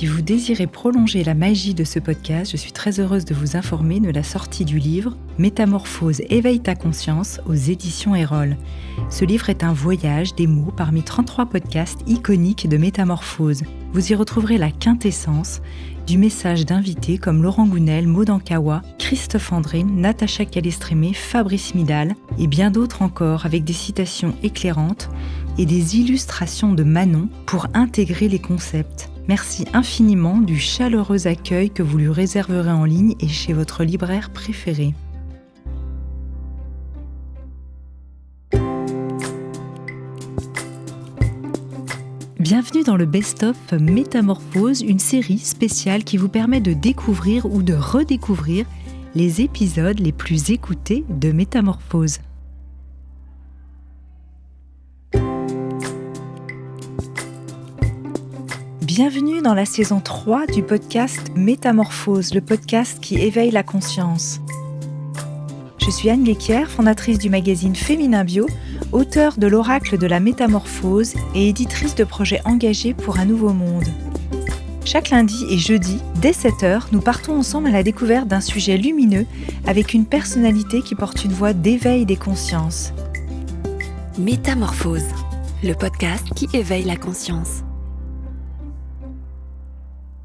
Si vous désirez prolonger la magie de ce podcast, je suis très heureuse de vous informer de la sortie du livre « Métamorphose, éveille ta conscience » aux éditions Erol. Ce livre est un voyage des mots parmi 33 podcasts iconiques de métamorphose. Vous y retrouverez la quintessence du message d'invités comme Laurent Gounel, Maud Ankawa, Christophe André, Natacha Calestrémé, Fabrice Midal et bien d'autres encore avec des citations éclairantes et des illustrations de Manon pour intégrer les concepts. Merci infiniment du chaleureux accueil que vous lui réserverez en ligne et chez votre libraire préféré. Bienvenue dans le Best-of Métamorphose, une série spéciale qui vous permet de découvrir ou de redécouvrir les épisodes les plus écoutés de Métamorphose. Bienvenue dans la saison 3 du podcast Métamorphose, le podcast qui éveille la conscience. Je suis Anne Guéquière, fondatrice du magazine Féminin Bio, auteure de l'Oracle de la Métamorphose et éditrice de projets engagés pour un nouveau monde. Chaque lundi et jeudi, dès 7h, nous partons ensemble à la découverte d'un sujet lumineux avec une personnalité qui porte une voix d'éveil des consciences. Métamorphose, le podcast qui éveille la conscience.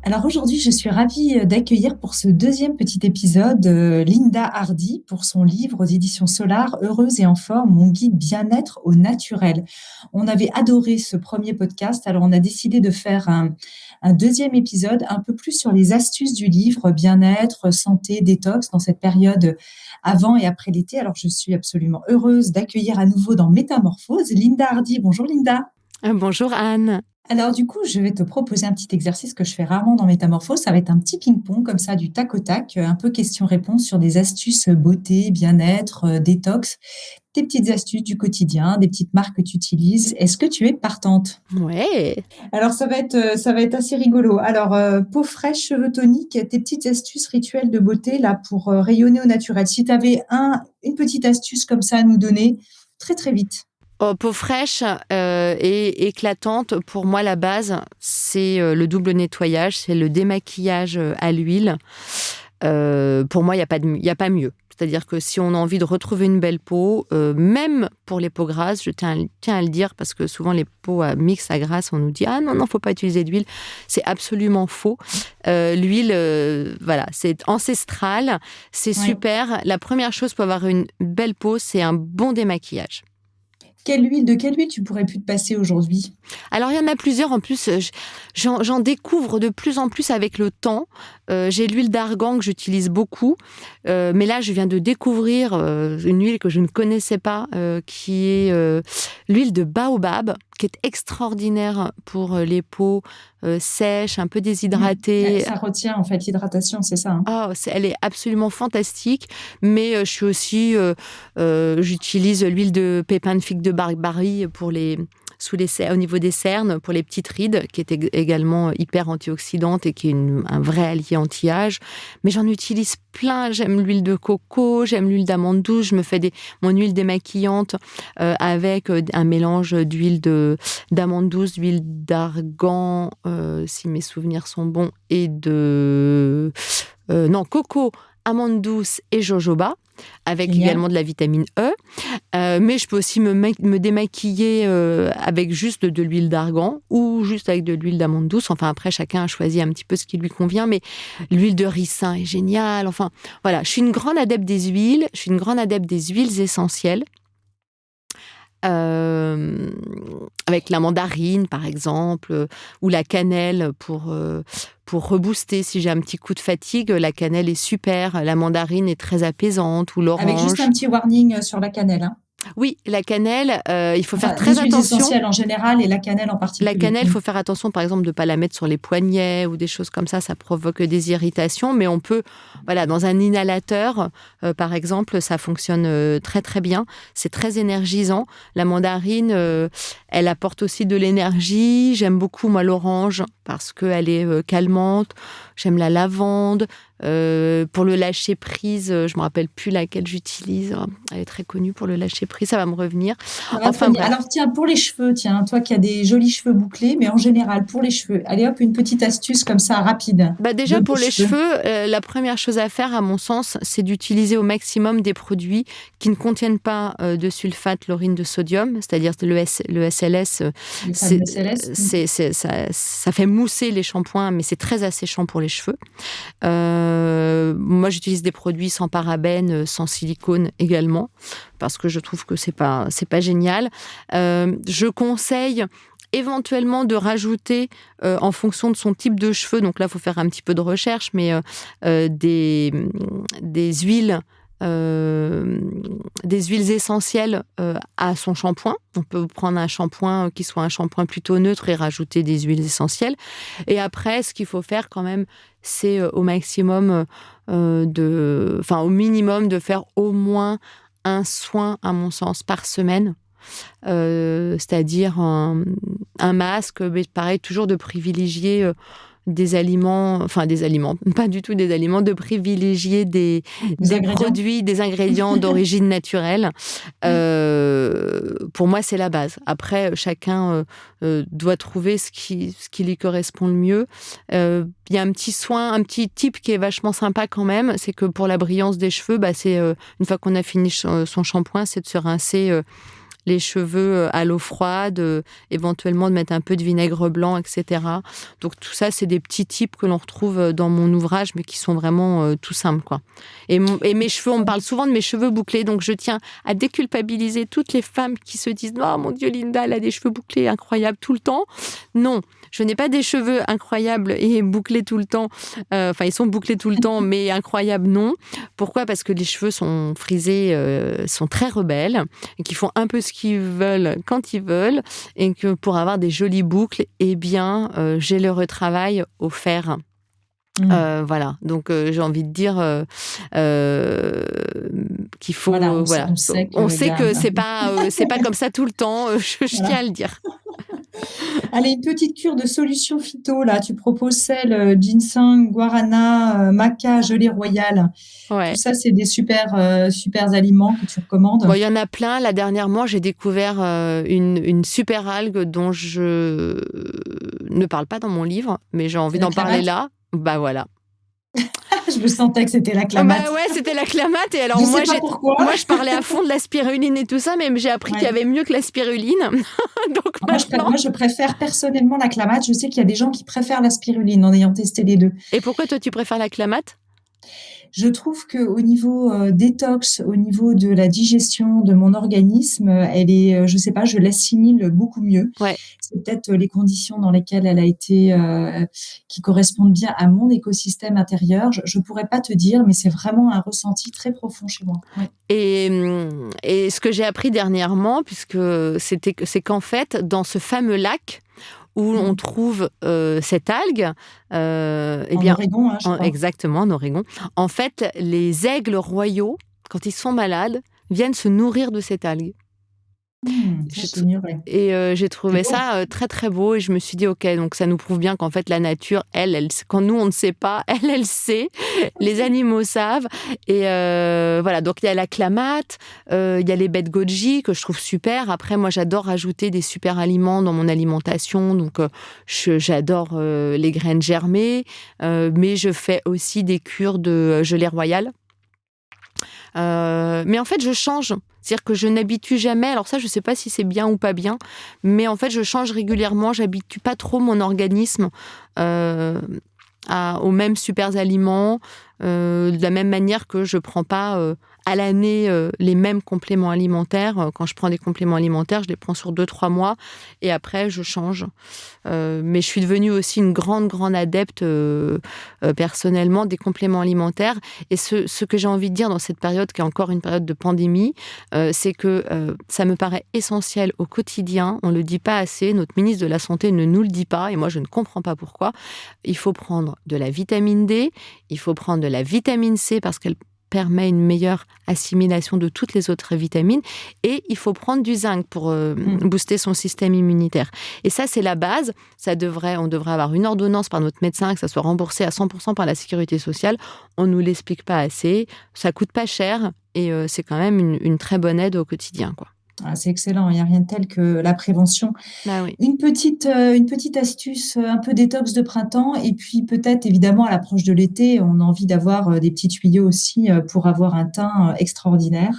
Alors aujourd'hui, je suis ravie d'accueillir pour ce deuxième petit épisode Linda Hardy pour son livre aux éditions Solar, Heureuse et en forme, mon guide bien-être au naturel. On avait adoré ce premier podcast, alors on a décidé de faire un deuxième épisode un peu plus sur les astuces du livre, bien-être, santé, détox dans cette période avant et après l'été. Alors je suis absolument heureuse d'accueillir à nouveau dans Métamorphose Linda Hardy. Bonjour Linda. Bonjour Anne. Alors du coup, je vais te proposer un petit exercice que je fais rarement dans Métamorphose. Ça va être un petit ping-pong comme ça, du tac au tac, un peu question-réponse sur des astuces beauté, bien-être, détox, des petites astuces du quotidien, des petites marques que tu utilises. Est-ce que tu es partante ? Ouais. Alors ça va être assez rigolo. Alors peau fraîche, cheveux toniques, tes petites astuces rituelles de beauté là pour rayonner au naturel. Si tu avais une petite astuce comme ça à nous donner, très très vite. Oh, peau fraîche et éclatante, pour moi, la base, c'est le double nettoyage, c'est le démaquillage à l'huile. Pour moi, il n'y a pas mieux. C'est-à-dire que si on a envie de retrouver une belle peau, même pour les peaux grasses, je tiens à le dire, parce que souvent les peaux mixtes à grasse, on nous dit « Ah non, faut pas utiliser d'huile ». C'est absolument faux. L'huile, voilà, c'est ancestral, c'est super. La première chose pour avoir une belle peau, c'est un bon démaquillage. De quelle huile tu pourrais plus te passer aujourd'hui ? Alors, il y en a plusieurs. En plus, j'en découvre de plus en plus avec le temps. J'ai l'huile d'argan que j'utilise beaucoup. Mais là, je viens de découvrir une huile que je ne connaissais pas, qui est l'huile de baobab, qui est extraordinaire pour les peaux sèches, un peu déshydratées. Ça retient en fait l'hydratation, c'est ça. Elle est absolument fantastique. Mais je suis aussi, j'utilise l'huile de pépins de figue de Barbarie pour au niveau des cernes, pour les petites rides, qui est également hyper antioxydante et qui est un vrai allié anti-âge. Mais j'en utilise plein. J'aime l'huile de coco, j'aime l'huile d'amande douce. Je me fais mon huile démaquillante avec un mélange d'huile d'amande douce, d'huile d'argan, si mes souvenirs sont bons, et coco, amande douce et jojoba, avec également de la vitamine E. Mais je peux aussi me démaquiller avec juste de l'huile d'argan ou juste avec de l'huile d'amande douce. Enfin, après, chacun a choisi un petit peu ce qui lui convient. Mais l'huile de ricin est géniale. Enfin, voilà, je suis une grande adepte des huiles. Je suis une grande adepte des huiles essentielles. Avec la mandarine, par exemple, ou la cannelle pour rebooster si j'ai un petit coup de fatigue. La cannelle est super, la mandarine est très apaisante, ou l'orange. Avec juste un petit warning sur la cannelle, hein. Oui, la cannelle, il faut faire très attention. Les huiles essentielles en général et la cannelle en particulier. La cannelle, il faut faire attention, par exemple, de ne pas la mettre sur les poignets ou des choses comme ça provoque des irritations. Mais on peut, dans un inhalateur, par exemple, ça fonctionne très, très bien. C'est très énergisant. La mandarine, elle apporte aussi de l'énergie. J'aime beaucoup, moi, l'orange parce qu'elle est calmante. J'aime la lavande. Pour le lâcher prise, je me rappelle plus laquelle j'utilise. Elle est très connue pour le lâcher prise, ça va me revenir. Enfin, alors tiens, pour les cheveux, tiens, toi qui as des jolis cheveux bouclés, mais en général pour les cheveux, allez hop, une petite astuce comme ça rapide. Déjà pour les cheveux, la première chose à faire, à mon sens, c'est d'utiliser au maximum des produits qui ne contiennent pas de sulfate chlorine de sodium, c'est-à-dire le SLS. Ça fait mousser les shampoings, mais c'est très asséchant pour les cheveux. Moi, j'utilise des produits sans parabènes, sans silicone également, parce que je trouve que c'est pas génial. Je conseille éventuellement de rajouter, en fonction de son type de cheveux, donc là, il faut faire un petit peu de recherche, mais des huiles essentielles à son shampoing. On peut prendre un shampoing qui soit un shampoing plutôt neutre et rajouter des huiles essentielles. Et après, ce qu'il faut faire quand même, c'est au maximum, au minimum de faire au moins un soin, à mon sens, par semaine. C'est-à-dire un masque, mais pareil, toujours de privilégier des aliments, pas du tout des aliments, de privilégier des produits, des ingrédients d'origine naturelle. Pour moi, c'est la base. Après, chacun doit trouver ce qui lui correspond le mieux. Il y a un petit tip qui est vachement sympa quand même, c'est que pour la brillance des cheveux, c'est une fois qu'on a fini son shampoing, c'est de se rincer les cheveux à l'eau froide, éventuellement de mettre un peu de vinaigre blanc, etc. Donc tout ça, c'est des petits tips que l'on retrouve dans mon ouvrage, mais qui sont vraiment tout simples, quoi. Et mes cheveux, on me parle souvent de mes cheveux bouclés, donc je tiens à déculpabiliser toutes les femmes qui se disent « Oh mon Dieu, Linda, elle a des cheveux bouclés incroyables tout le temps ». Non, je n'ai pas des cheveux incroyables et bouclés tout le temps. Ils sont bouclés tout le temps, mais incroyables, non. Pourquoi ? Parce que les cheveux sont frisés, sont très rebelles, et qui font un peu ce qu'ils veulent quand ils veulent, et que pour avoir des jolies boucles, j'ai le retravail au fer. Voilà, donc j'ai envie de dire qu'il faut. On sait que c'est pas comme ça tout le temps. Je tiens à le dire. Allez, une petite cure de solutions phyto, là. Tu proposes celle ginseng, guarana, maca, gelée royale. Ouais. Tout ça, c'est des super aliments que tu recommandes. Il y en a plein. Là, dernièrement, j'ai découvert une super algue dont je ne parle pas dans mon livre, mais j'ai envie d'en parler là. Bah voilà. Je me sentais que c'était la clamate. C'était la clamate. Et alors, moi, je parlais à fond de la spiruline et tout ça, mais j'ai appris qu'il y avait mieux que la spiruline. Donc, moi, je préfère personnellement la clamate. Je sais qu'il y a des gens qui préfèrent la spiruline en ayant testé les deux. Et pourquoi toi, tu préfères la clamate ? Je trouve qu'au niveau détox, au niveau de la digestion de mon organisme, elle est, je sais pas, je l'assimile beaucoup mieux. Ouais. C'est peut-être les conditions dans lesquelles elle a été, qui correspondent bien à mon écosystème intérieur. Je pourrais pas te dire, mais c'est vraiment un ressenti très profond chez moi. Ouais. Et ce que j'ai appris dernièrement, c'est qu'en fait, dans ce fameux lac où on trouve cette algue, Oregon, je crois. Exactement, en Oregon. En fait, les aigles royaux, quand ils sont malades, viennent se nourrir de cette algue. J'ai trouvé ça très très beau, et je me suis dit ok, donc ça nous prouve bien qu'en fait la nature, elle quand nous on ne sait pas, elle sait, les animaux savent, et voilà. Donc il y a la clamate, il y a les baies de goji que je trouve super. Après, moi j'adore rajouter des super aliments dans mon alimentation, donc j'adore les graines germées, mais je fais aussi des cures de gelée royale. Mais en fait, je change. C'est-à-dire que je n'habitue jamais. Alors ça, je ne sais pas si c'est bien ou pas bien, mais en fait, je change régulièrement. J'habitue pas trop mon organisme aux mêmes super aliments, de la même manière que je prends pas à l'année les mêmes compléments alimentaires. Quand je prends des compléments alimentaires, je les prends sur 2-3 mois, et après je change. Mais je suis devenue aussi une grande adepte personnellement des compléments alimentaires. Et ce que j'ai envie de dire dans cette période, qui est encore une période de pandémie, c'est que ça me paraît essentiel au quotidien. On le dit pas assez, notre ministre de la Santé ne nous le dit pas, et moi je ne comprends pas pourquoi. Il faut prendre de la vitamine D, il faut prendre de la vitamine C parce qu'elle permet une meilleure assimilation de toutes les autres vitamines. Et il faut prendre du zinc pour booster son système immunitaire. Et ça, c'est la base. On devrait avoir une ordonnance par notre médecin, que ça soit remboursé à 100% par la sécurité sociale. On ne nous l'explique pas assez. Ça coûte pas cher et c'est quand même une très bonne aide au quotidien, quoi. Ah, c'est excellent, il n'y a rien de tel que la prévention. Bah oui. Une petite astuce, un peu détox de printemps, et puis peut-être évidemment à l'approche de l'été, on a envie d'avoir des petits tuyaux aussi pour avoir un teint extraordinaire.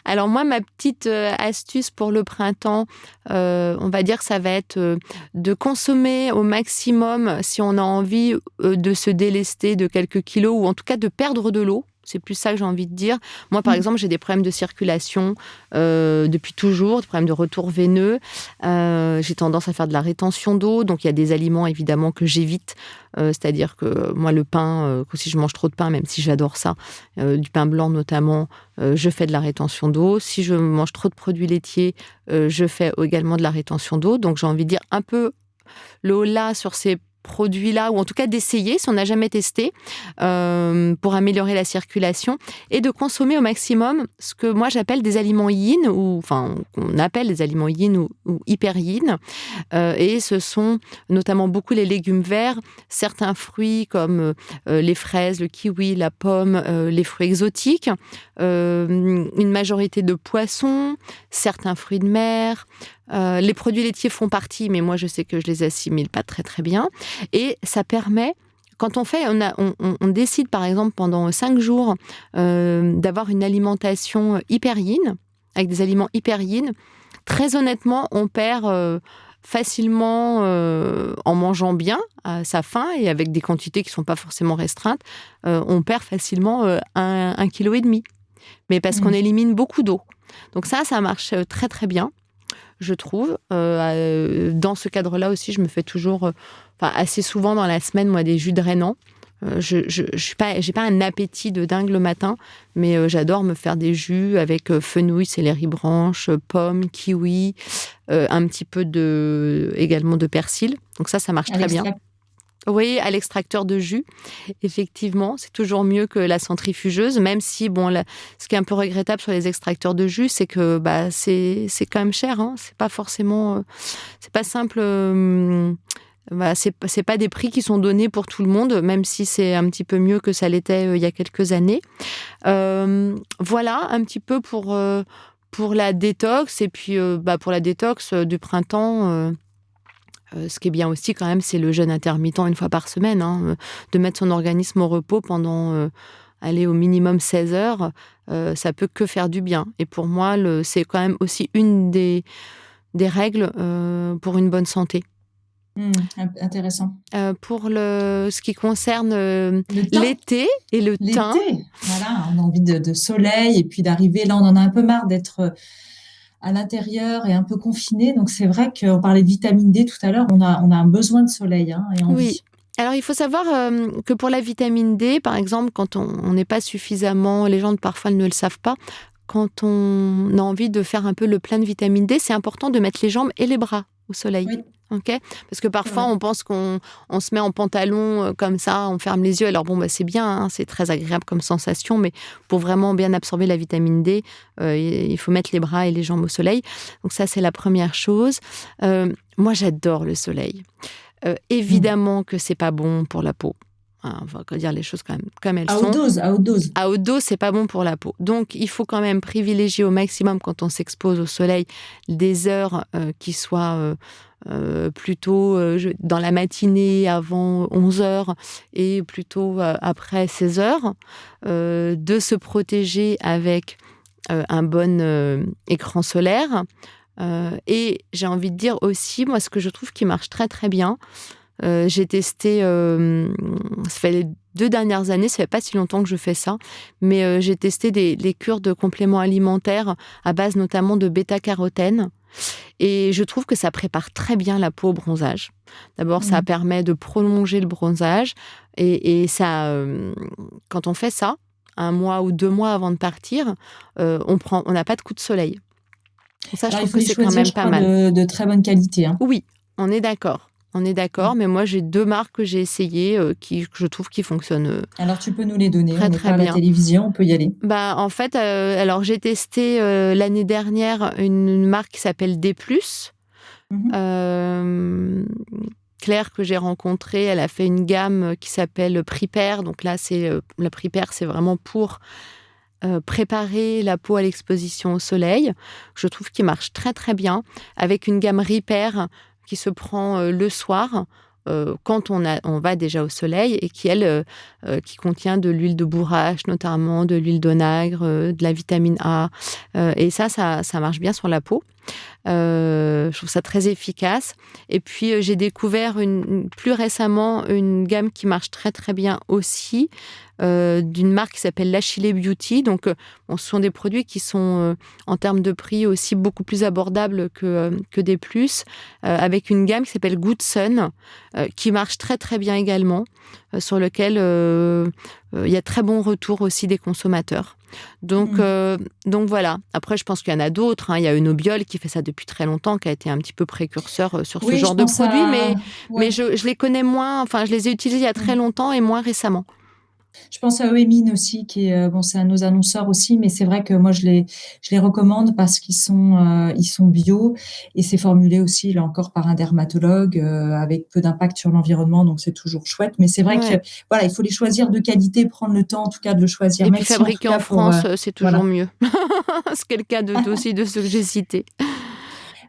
Alors moi, ma petite astuce pour le printemps, on va dire que ça va être de consommer au maximum si on a envie de se délester de quelques kilos ou en tout cas de perdre de l'eau. C'est plus ça que j'ai envie de dire. Moi, par exemple, j'ai des problèmes de circulation depuis toujours, des problèmes de retour veineux. J'ai tendance à faire de la rétention d'eau. Donc, il y a des aliments, évidemment, que j'évite. C'est-à-dire que moi, le pain, si je mange trop de pain, même si j'adore ça, du pain blanc notamment, je fais de la rétention d'eau. Si je mange trop de produits laitiers, je fais également de la rétention d'eau. Donc, j'ai envie de dire un peu le holà sur ces produits-là, ou en tout cas d'essayer, si on n'a jamais testé, pour améliorer la circulation, et de consommer au maximum ce que moi j'appelle des aliments yin, qu'on appelle des aliments yin ou hyper yin. Et ce sont notamment beaucoup les légumes verts, certains fruits comme les fraises, le kiwi, la pomme, les fruits exotiques, une majorité de poissons, certains fruits de mer. Les produits laitiers font partie, mais moi je sais que je les assimile pas très très bien. Et ça permet, quand on décide par exemple pendant 5 jours d'avoir une alimentation hyper yin, avec des aliments hyper yin, très honnêtement, on perd facilement en mangeant bien à sa faim et avec des quantités qui sont pas forcément restreintes, on perd facilement 1,5 kg. Mais parce qu'on élimine beaucoup d'eau. Donc ça marche très très bien, je trouve. Dans ce cadre-là aussi, je me fais toujours, assez souvent dans la semaine, moi, des jus de rainan. J'ai pas un appétit de dingue le matin, mais j'adore me faire des jus avec fenouil, céleri branche, pommes, kiwi, un petit peu également de persil. Donc ça marche très bien. Oui, à l'extracteur de jus, effectivement, c'est toujours mieux que la centrifugeuse, même si, ce qui est un peu regrettable sur les extracteurs de jus, c'est que c'est quand même cher, hein. C'est pas forcément, c'est pas simple. C'est pas des prix qui sont donnés pour tout le monde, même si c'est un petit peu mieux que ça l'était il y a quelques années. Voilà un petit peu pour la détox, et puis pour la détox du printemps. Ce qui est bien aussi quand même, c'est le jeûne intermittent 1 fois par semaine, hein, de mettre son organisme au repos pendant au minimum 16 heures, ça peut que faire du bien. Et pour moi, c'est quand même aussi une des règles pour une bonne santé. Intéressant. Pour ce qui concerne l'été et le teint. L'été, voilà, on a envie de soleil, et puis d'arriver, là on en a un peu marre d'être à l'intérieur et un peu confiné. Donc c'est vrai qu'on parlait de vitamine D tout à l'heure, on a un besoin de soleil et envie. Oui. Alors, il faut savoir que pour la vitamine D, par exemple, quand on n'est pas suffisamment, les gens parfois ne le savent pas, quand on a envie de faire un peu le plein de vitamine D, c'est important de mettre les jambes et les bras au soleil. Oui. Okay, parce que parfois, on pense qu'on se met en pantalon comme ça, on ferme les yeux. Alors c'est bien, hein, c'est très agréable comme sensation, mais pour vraiment bien absorber la vitamine D, il faut mettre les bras et les jambes au soleil. Donc ça, c'est la première chose. Moi, j'adore le soleil. Évidemment que c'est pas bon pour la peau. On va dire les choses quand même comme elles sont. À haute dose. À haute dose, c'est pas bon pour la peau. Donc, il faut quand même privilégier au maximum, quand on s'expose au soleil, des heures qui soient plutôt dans la matinée avant 11 heures et plutôt après 16 heures. De se protéger avec un bon écran solaire. Et j'ai envie de dire aussi, moi, ce que je trouve qui marche très très bien, j'ai testé, ça fait les 2 dernières années, ça fait pas si longtemps que je fais ça, mais j'ai testé les cures de compléments alimentaires à base notamment de bêta-carotène. Et je trouve que ça prépare très bien la peau au bronzage. D'abord, ça permet de prolonger le bronzage. Et ça, quand on fait ça, 1 mois ou 2 mois avant de partir, on n'a pas de coup de soleil. Et ça, je trouve que c'est quand même pas mal. De très bonne qualité. Hein. Oui, on est d'accord. On est d'accord, mais moi j'ai 2 marques que j'ai essayées que je trouve qui fonctionnent Alors, tu peux nous les donner. très On n'est très pas à la bien. télévision, on peut y aller. Bah, en fait, alors j'ai testé l'année dernière une marque qui s'appelle D+. Mhm. Claire que j'ai rencontrée, elle a fait une gamme qui s'appelle Prepare. Donc là, la Prepare, c'est vraiment pour préparer la peau à l'exposition au soleil. Je trouve qu'il marche très très bien avec une gamme Repair qui se prend le soir quand on va déjà au soleil et qui contient de l'huile de bourrache notamment, de l'huile d'onagre, de la vitamine A. Et ça marche bien sur la peau. Je trouve ça très efficace. Et puis, j'ai découvert plus récemment une gamme qui marche très, très bien aussi, d'une marque qui s'appelle l'Achille Beauty. Donc, ce sont des produits qui sont, en termes de prix, aussi beaucoup plus abordables que des plus, avec une gamme qui s'appelle Good Sun, qui marche très, très bien également, sur lequel il y a très bon retour aussi des consommateurs. Donc voilà. Après, je pense qu'il y en a d'autres. Il y a Eunobiol qui fait ça depuis très longtemps, qui a été un petit peu précurseur sur ce genre de produits, mais je les connais moins. Enfin, je les ai utilisés il y a très longtemps et moins récemment. Je pense à Oemin aussi, qui est bon, c'est un de nos annonceurs aussi, mais c'est vrai que moi je les recommande parce ils sont bio et c'est formulé aussi là encore par un dermatologue avec peu d'impact sur l'environnement, donc c'est toujours chouette. Mais c'est vrai que Ouais. voilà, il faut les choisir de qualité, prendre le temps en tout cas de le choisir. Et puis Merci en tout fabriqué cas en pour France, c'est toujours voilà. mieux. C'est le cas aussi de ceux que j'ai cités.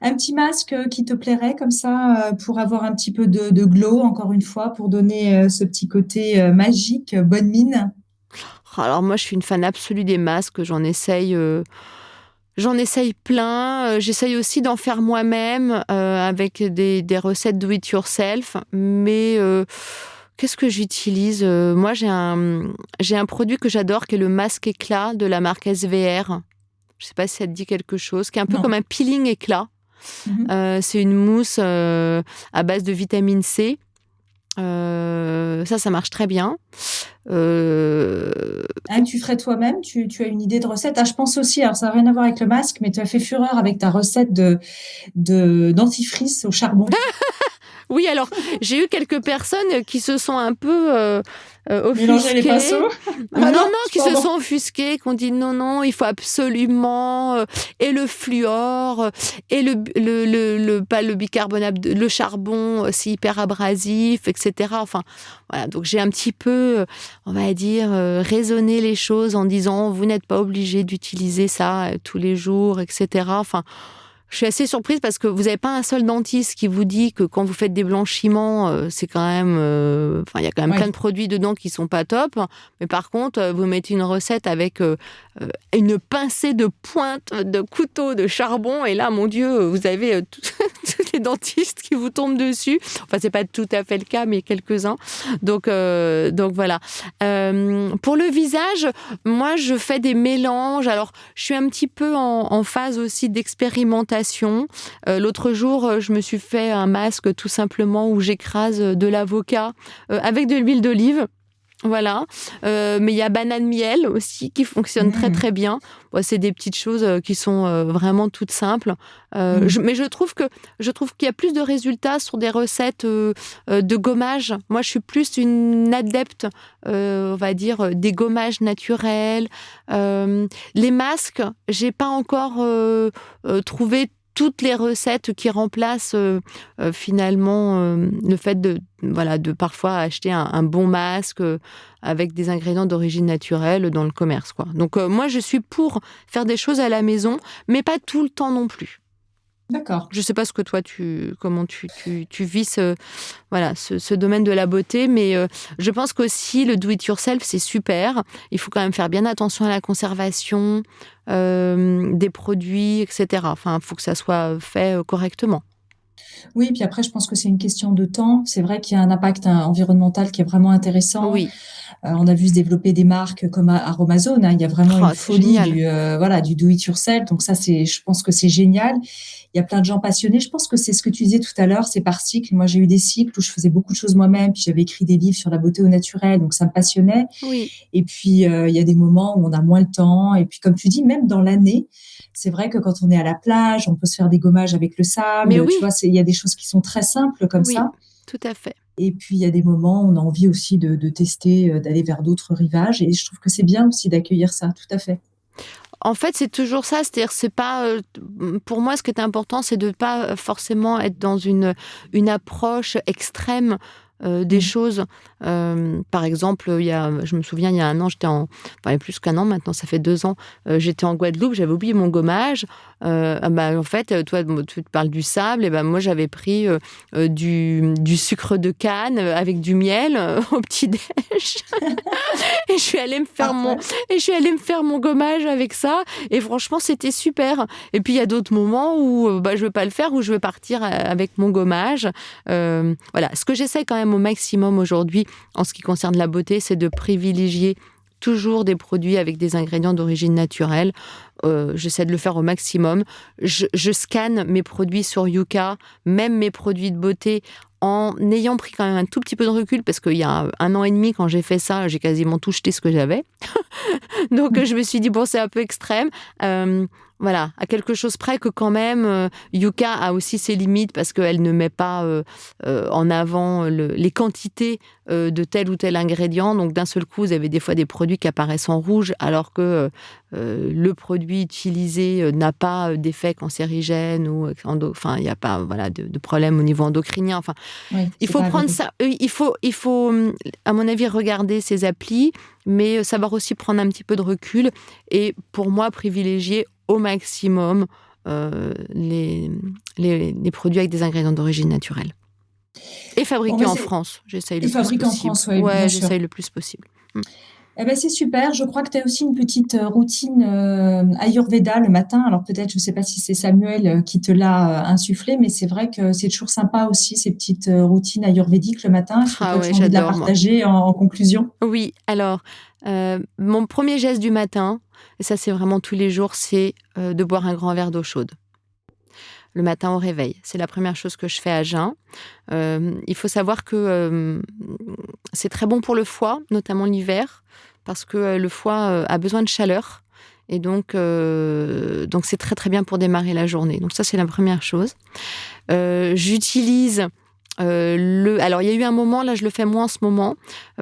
Un petit masque qui te plairait comme ça pour avoir un petit peu de glow, encore une fois, pour donner ce petit côté magique, bonne mine. Alors moi, je suis une fan absolue des masques. J'en essaye plein. J'essaye aussi d'en faire moi-même avec des recettes do it yourself. Mais qu'est-ce que j'utilise Moi, j'ai un produit que j'adore qui est le masque éclat de la marque SVR. Je ne sais pas si ça te dit quelque chose, qui est un peu Non. comme un peeling éclat. Mhm. C'est une mousse à base de vitamine C. Ça marche très bien. Hein, tu ferais toi-même, tu as une idée de recette. Ah, je pense aussi, alors ça n'a rien à voir avec le masque, mais tu as fait fureur avec ta recette de dentifrice au charbon. Oui, alors, j'ai eu quelques personnes qui se sont un peu Mélanger les offusquées. pinceaux. Ah Non, non, qui se pardon. sont offusquées, qui ont dit non, il faut absolument et le fluor et pas le bicarbonate, le charbon, c'est hyper abrasif, etc. Enfin, voilà. Donc j'ai un petit peu, on va dire, raisonné les choses en disant vous n'êtes pas obligé d'utiliser ça tous les jours, etc. Enfin. Je suis assez surprise parce que vous n'avez pas un seul dentiste qui vous dit que quand vous faites des blanchiments, c'est quand même, il y a quand même plein de Oui. produits dedans qui sont pas top. Mais par contre, vous mettez une recette avec une pincée de pointe de couteau de charbon et là, mon Dieu, vous avez tous les dentistes qui vous tombent dessus. Enfin, c'est pas tout à fait le cas, mais quelques-uns. Donc voilà. Pour le visage, moi, je fais des mélanges. Alors, je suis un petit peu en phase aussi d'expérimentation. L'autre jour, je me suis fait un masque tout simplement où j'écrase de l'avocat avec de l'huile d'olive. Voilà. Mais il y a banane miel aussi qui fonctionne très très bien. Bon, c'est des petites choses qui sont vraiment toutes simples. Mais je trouve qu'il y a plus de résultats sur des recettes de gommage. Moi, je suis plus une adepte, on va dire, des gommages naturels. Les masques, j'ai pas encore trouvé toutes les recettes qui remplacent finalement le fait de parfois acheter un bon masque avec des ingrédients d'origine naturelle dans le commerce, quoi. Donc moi, je suis pour faire des choses à la maison, mais pas tout le temps non plus. D'accord. Je sais pas ce que toi, comment tu vis ce domaine de la beauté, mais je pense qu'aussi le do-it-yourself, c'est super. Il faut quand même faire bien attention à la conservation des produits, etc. Enfin, il faut que ça soit fait correctement. Oui, puis après, je pense que c'est une question de temps. C'est vrai qu'il y a un impact environnemental qui est vraiment intéressant. Oui, On a vu se développer des marques comme Aromazone, hein. Il y a vraiment une c'est folie génial. du do it yourself. Donc ça, je pense que c'est génial. Il y a plein de gens passionnés. Je pense que c'est ce que tu disais tout à l'heure, c'est par cycle. Moi, j'ai eu des cycles où je faisais beaucoup de choses moi-même, puis j'avais écrit des livres sur la beauté au naturel, donc ça me passionnait. Oui. Et puis, il y a des moments où on a moins le temps. Et puis, comme tu dis, même dans l'année, c'est vrai que quand on est à la plage, on peut se faire des gommages avec le Mais sable. Tu oui, vois, il y a des choses qui sont très simples comme oui. ça. tout à fait. Et puis, il y a des moments où on a envie aussi de tester, d'aller vers d'autres rivages. Et je trouve que c'est bien aussi d'accueillir ça, tout à fait. En fait, c'est toujours ça. C'est-à-dire, c'est pas. Pour moi, ce qui est important, c'est de ne pas forcément être dans une approche extrême des choses. Par exemple, je me souviens, il y a un an, enfin, il y a plus qu'un an maintenant, ça fait 2 ans, j'étais en Guadeloupe, j'avais oublié mon gommage. En fait, toi, tu te parles du sable, et moi, j'avais pris du sucre de canne avec du miel au petit-déj. Et je suis allée me faire mon gommage avec ça. Et franchement, c'était super. Et puis, il y a d'autres moments où je ne veux pas le faire, où je veux partir avec mon gommage. Voilà. Ce que j'essaie quand même au maximum aujourd'hui, en ce qui concerne la beauté, c'est de privilégier toujours des produits avec des ingrédients d'origine naturelle. J'essaie de le faire au maximum. Je scanne mes produits sur Yuka, même mes produits de beauté, en ayant pris quand même un tout petit peu de recul, parce qu'il y a 1 an et demi, quand j'ai fait ça, j'ai quasiment tout jeté ce que j'avais. Donc, je me suis dit, bon, c'est un peu extrême. Voilà, à quelque chose près que quand même, Yuka a aussi ses limites, parce qu'elle ne met pas en avant les quantités de tel ou tel ingrédient. Donc, d'un seul coup, vous avez des fois des produits qui apparaissent en rouge, alors que le produit utilisé n'a pas d'effet cancérigène, ou enfin, il n'y a pas de problème au niveau endocrinien. Enfin, Oui, il faut prendre ça. Il faut, à mon avis, regarder ces applis, mais savoir aussi prendre un petit peu de recul. Et pour moi, privilégier au maximum les produits avec des ingrédients d'origine naturelle. Et fabriqués en France. J'essaye le plus possible. En France, oui, bien sûr. J'essaye le plus possible. Eh ben, c'est super. Je crois que tu as aussi une petite routine Ayurveda le matin. Alors peut-être, je ne sais pas si c'est Samuel qui te l'a insufflé, mais c'est vrai que c'est toujours sympa aussi, ces petites routines ayurvédiques le matin. Est-ce que toi, tu as envie de la partager en conclusion? Oui, alors, mon premier geste du matin, et ça c'est vraiment tous les jours, c'est de boire un grand verre d'eau chaude. Le matin au réveil. C'est la première chose que je fais à jeun. Il faut savoir que c'est très bon pour le foie, notamment l'hiver, parce que le foie a besoin de chaleur. Et donc c'est très très bien pour démarrer la journée. Donc ça, c'est la première chose. J'utilise alors, il y a eu un moment, là, je le fais moins en ce moment,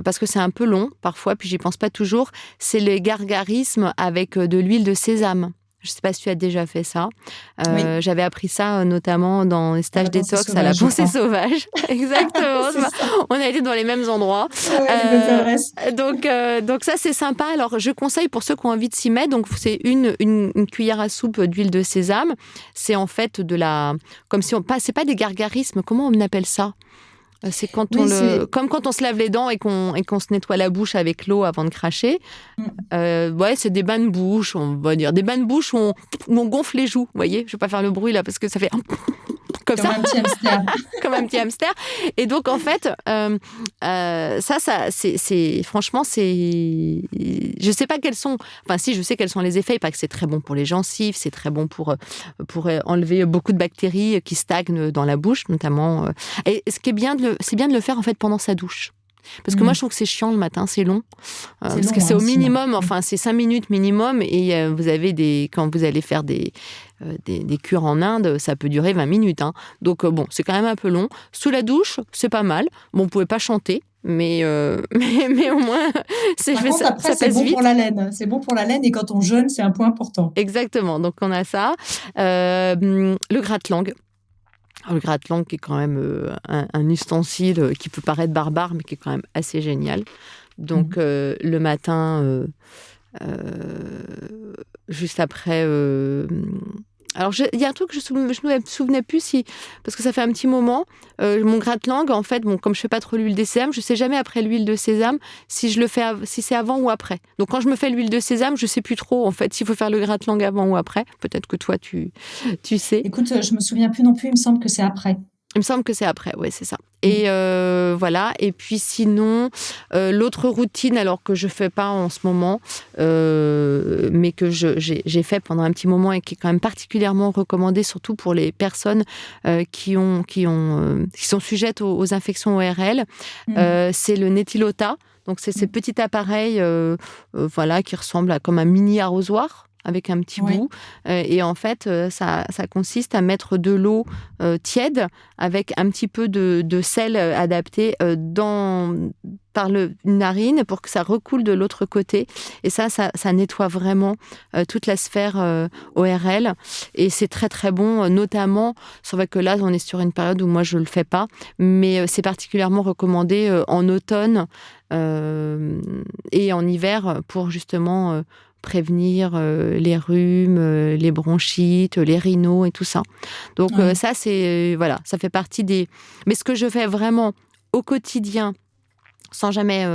parce que c'est un peu long, parfois, puis j'y pense pas toujours. C'est le gargarisme avec de l'huile de sésame. Je ne sais pas si tu as déjà fait ça. Oui. J'avais appris ça notamment dans les stages détox à la Pensée Sauvage. Exactement. On a été dans les mêmes endroits. Donc ça, c'est sympa. Alors, je conseille pour ceux qui ont envie de s'y mettre. Donc, c'est une cuillère à soupe d'huile de sésame. C'est en fait comme si c'est pas des gargarismes. Comment on appelle ça? C'est quand comme quand on se lave les dents et qu'on se nettoie la bouche avec l'eau avant de cracher. C'est des bains de bouche, on va dire. Des bains de bouche où on gonfle les joues, vous voyez. Je ne vais pas faire le bruit là parce que ça fait comme ça. Un petit hamster. Comme un petit hamster. Et donc, en fait, ça c'est franchement, c'est... Je sais pas quels sont... Enfin, si, je sais quels sont les effets. Pas que c'est très bon pour les gencives, c'est très bon pour enlever beaucoup de bactéries qui stagnent dans la bouche, notamment. Et ce qui est bien, c'est bien de le faire, en fait, pendant sa douche. Parce que moi, je trouve que c'est chiant le matin, c'est long. Parce que c'est au minimum, enfin, c'est 5 minutes minimum. Et vous avez quand vous allez faire des cures en Inde, ça peut durer 20 minutes. Hein. Donc, c'est quand même un peu long. Sous la douche, c'est pas mal. Bon, vous pouvez pas chanter, mais au moins, ça passe bon vite. Pour la laine. C'est bon pour la laine et quand on jeûne, c'est un point important. Exactement. Donc, on a ça. Le gratte-langue. Le gratte-langue qui est quand même un ustensile qui peut paraître barbare, mais qui est quand même assez génial. Donc, le matin, juste après... Alors, il y a un truc que je ne me souvenais plus, parce que ça fait un petit moment. Mon gratte-langue, en fait, comme je ne fais pas trop l'huile de sésame, je ne sais jamais après l'huile de sésame si c'est avant ou après. Donc, quand je me fais l'huile de sésame, je ne sais plus trop, en fait, s'il faut faire le gratte-langue avant ou après. Peut-être que toi, tu sais. Écoute, je ne me souviens plus non plus, il me semble que c'est après. Il me semble que c'est après, oui, c'est ça. Et voilà. Et puis sinon, l'autre routine, alors que je ne fais pas en ce moment, mais que j'ai fait pendant un petit moment et qui est quand même particulièrement recommandée, surtout pour les personnes qui sont sujettes aux infections ORL, c'est le Netilota. Donc, c'est ces petits appareils qui ressemblent à comme un mini arrosoir, avec un petit Oui. bout. Et en fait, ça consiste à mettre de l'eau tiède avec un petit peu de sel adapté par une narine pour que ça recoule de l'autre côté. Et ça nettoie vraiment toute la sphère ORL. Et c'est très, très bon, notamment, c'est vrai que là, on est sur une période où moi, je ne le fais pas, mais c'est particulièrement recommandé en automne et en hiver pour justement prévenir les rhumes, les bronchites, les rhinos et tout ça. Donc ça, voilà, ça fait partie des... Mais ce que je fais vraiment au quotidien, sans jamais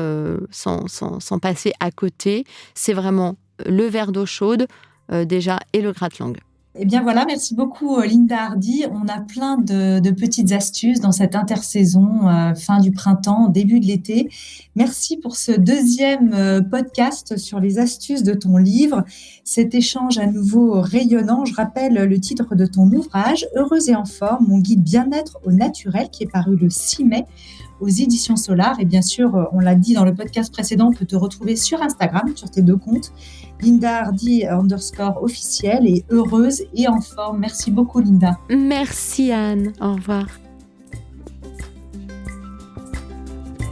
sans passer à côté, c'est vraiment le verre d'eau chaude déjà et le gratte-langue. Eh bien voilà, merci beaucoup Linda Hardy. On a plein de petites astuces dans cette intersaison, fin du printemps, début de l'été. Merci pour ce deuxième podcast sur les astuces de ton livre. Cet échange à nouveau rayonnant. Je rappelle le titre de ton ouvrage, Heureuse et en forme, mon guide bien-être au naturel, qui est paru le 6 mai aux éditions Solar. Et bien sûr, on l'a dit dans le podcast précédent, on peut te retrouver sur Instagram, sur tes 2 comptes, Linda Hardy _officiel et Heureuse et en forme. Merci beaucoup, Linda. Merci, Anne. Au revoir.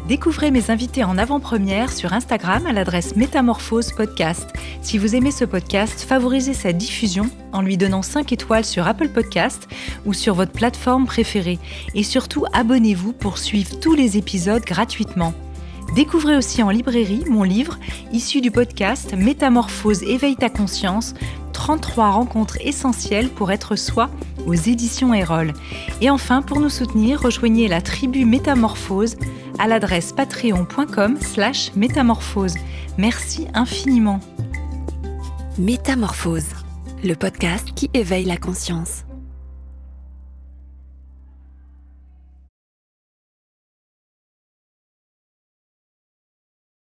Découvrez mes invités en avant-première sur Instagram à l'adresse Métamorphose Podcast. Si vous aimez ce podcast, favorisez sa diffusion en lui donnant 5 étoiles sur Apple Podcast ou sur votre plateforme préférée. Et surtout, abonnez-vous pour suivre tous les épisodes gratuitement. Découvrez aussi en librairie mon livre, issu du podcast Métamorphose, éveille ta conscience, 33 rencontres essentielles pour être soi aux éditions Erol. Et enfin, pour nous soutenir, rejoignez la tribu Métamorphose à l'adresse patreon.com/métamorphose. Merci infiniment. Métamorphose, le podcast qui éveille la conscience.